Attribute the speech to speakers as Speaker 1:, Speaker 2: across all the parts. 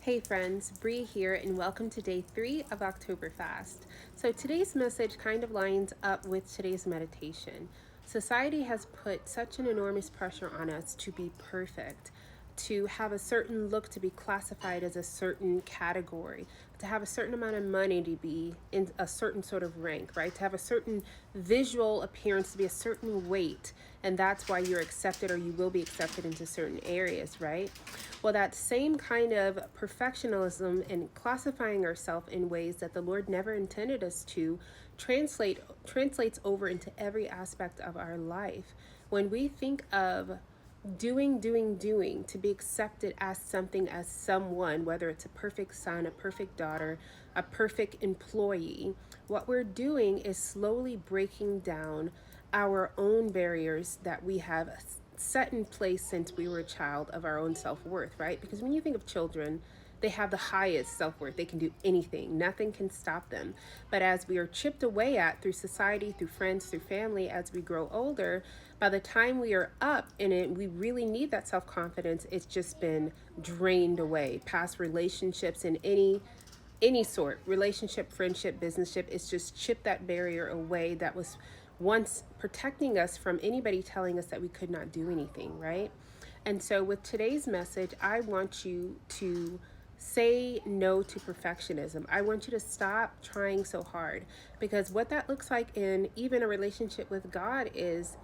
Speaker 1: Hey friends, Bree here, and welcome to day 3 of OctoberFast. So today's message kind of lines up with today's meditation. Society has put such an enormous pressure on us to be perfect, to have a certain look to be classified as a certain category, to have a certain amount of money to be in a certain sort of rank, right? To have a certain visual appearance, to be a certain weight, and that's why you're accepted or you will be accepted into certain areas, right? Well, that same kind of perfectionism and classifying ourselves in ways that the Lord never intended us to translates over into every aspect of our life. When we think of doing to be accepted as something, as someone, whether it's a perfect son, a perfect daughter, a perfect employee, what we're doing is slowly breaking down our own barriers that we have set in place since we were a child of our own self-worth, right? Because when you think of children, they have the highest self-worth. They can do anything. Nothing can stop them. But as we are chipped away at through society, through friends, through family, as we grow older, by the time we are up in it, we really need that self-confidence. It's just been drained away. Past relationships in any sort, relationship, friendship, businessship, it's just chipped that barrier away that was once protecting us from anybody telling us that we could not do anything, right? And so with today's message, I want you to say no to perfectionism. I want you to stop trying so hard, because what that looks like in even a relationship with God is,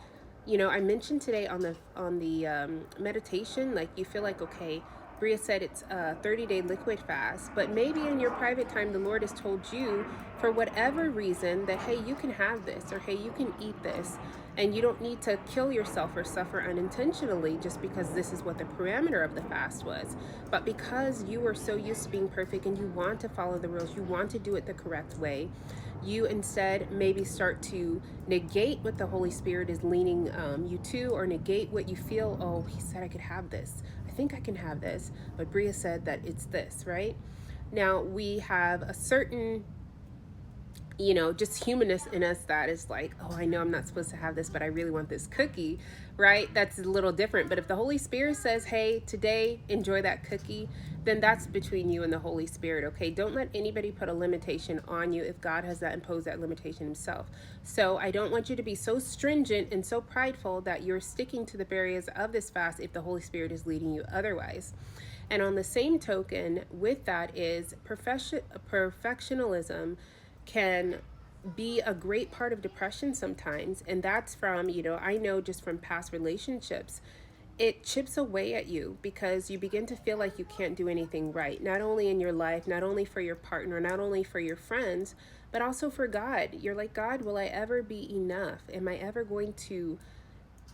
Speaker 1: I mentioned today on the meditation, like you feel like, okay, Bria said it's a 30-day liquid fast, but maybe in your private time, the Lord has told you for whatever reason that, hey, you can have this, or hey, you can eat this, and you don't need to kill yourself or suffer unintentionally just because this is what the parameter of the fast was. But because you are so used to being perfect and you want to follow the rules, you want to do it the correct way, you instead maybe start to negate what the Holy Spirit is leaning you to, or negate what you feel. Oh, he said I could have this. I think I can have this. But Bria said that it's this, right? Now we have a certain just humanness in us that is like, oh, I know I'm not supposed to have this, but I really want this cookie, right? That's a little different. But if the Holy Spirit says, hey, today, enjoy that cookie, then that's between you and the Holy Spirit, okay? Don't let anybody put a limitation on you if God has imposed that limitation himself. So I don't want you to be so stringent and so prideful that you're sticking to the barriers of this fast if the Holy Spirit is leading you otherwise. And on the same token, with that is perfectionism can be a great part of depression sometimes. And that's from, I know just from past relationships, it chips away at you because you begin to feel like you can't do anything right, not only in your life, not only for your partner, not only for your friends, but also for God. You're like, God, will I ever be enough? Am I ever going to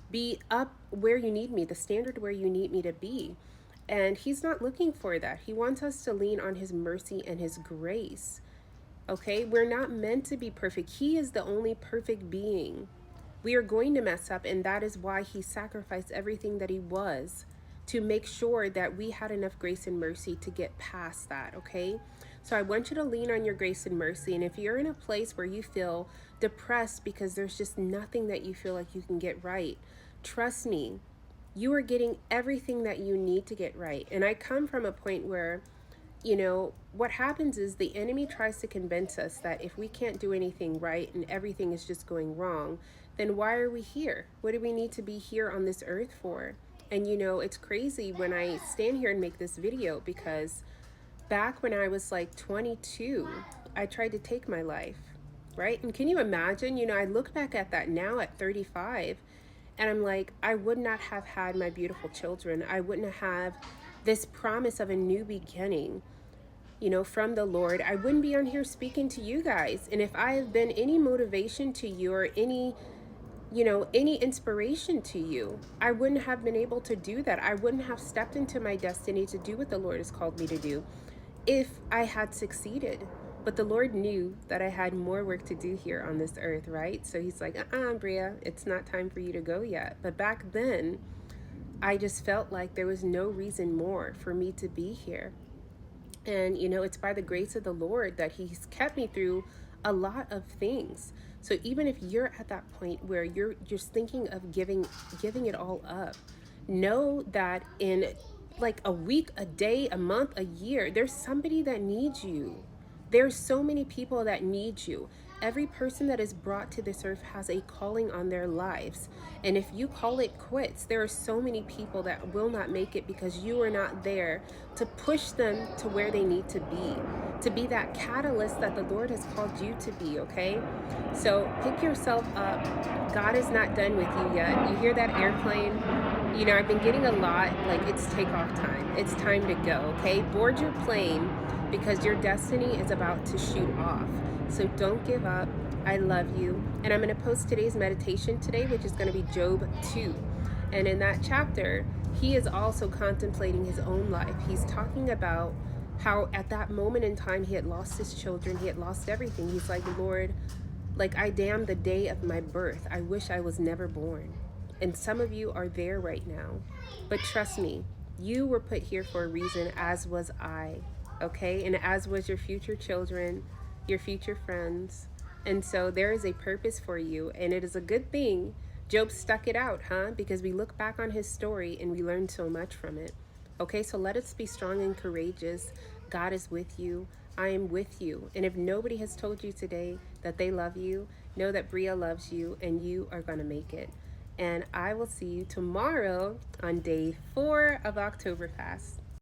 Speaker 1: be up where you need me, the standard where you need me to be? And he's not looking for that. He wants us to lean on his mercy and his grace. Okay, we're not meant to be perfect. He is the only perfect being. We are going to mess up, and that is why he sacrificed everything that he was, to make sure that we had enough grace and mercy to get past that, okay? So I want you to lean on your grace and mercy. And if you're in a place where you feel depressed because there's just nothing that you feel like you can get right, trust me, you are getting everything that you need to get right. And I come from a point where, what happens is the enemy tries to convince us that if we can't do anything right and everything is just going wrong, then why are we here? What do we need to be here on this earth for? And it's crazy when I stand here and make this video, because back when I was like 22, I tried to take my life, right? And can you imagine, I look back at that now at 35, and I'm like, I would not have had my beautiful children. I wouldn't have this promise of a new beginning, from the Lord. I wouldn't be on here speaking to you guys. And if I have been any motivation to you, or any inspiration to you, I wouldn't have been able to do that. I wouldn't have stepped into my destiny to do what the Lord has called me to do if I had succeeded. But the Lord knew that I had more work to do here on this earth, right? So he's like, Bria, it's not time for you to go yet. But back then, I just felt like there was no reason more for me to be here. And, it's by the grace of the Lord that he's kept me through a lot of things. So even if you're at that point where you're just thinking of giving it all up, know that in like a week, a day, a month, a year. There's somebody that needs you. There's so many people that need you. Every person that is brought to this earth has a calling on their lives. And if you call it quits, there are so many people that will not make it because you are not there to push them to where they need to be that catalyst that the Lord has called you to be, okay? So pick yourself up. God is not done with you yet. You hear that airplane? You know, I've been getting a lot like it's takeoff time. It's time to go, okay? Board your plane because your destiny is about to shoot off. So don't give up. I love you. And I'm going to post today's meditation today, which is going to be Job 2. And in that chapter, he is also contemplating his own life. He's talking about how at that moment in time he had lost his children, he had lost everything. He's like, Lord, like I damn the day of my birth. I wish I was never born. And some of you are there right now. But trust me, you were put here for a reason, as was I, okay? And as was your future children, your future friends. And so there is a purpose for you, and it is a good thing Job stuck it out, huh? Because we look back on his story and we learn so much from it. Okay, so let us be strong and courageous. God is with you. I am with you. And if nobody has told you today that they love you, know that Bria loves you and you are going to make it. And I will see you tomorrow on day 4 of OctoberFast.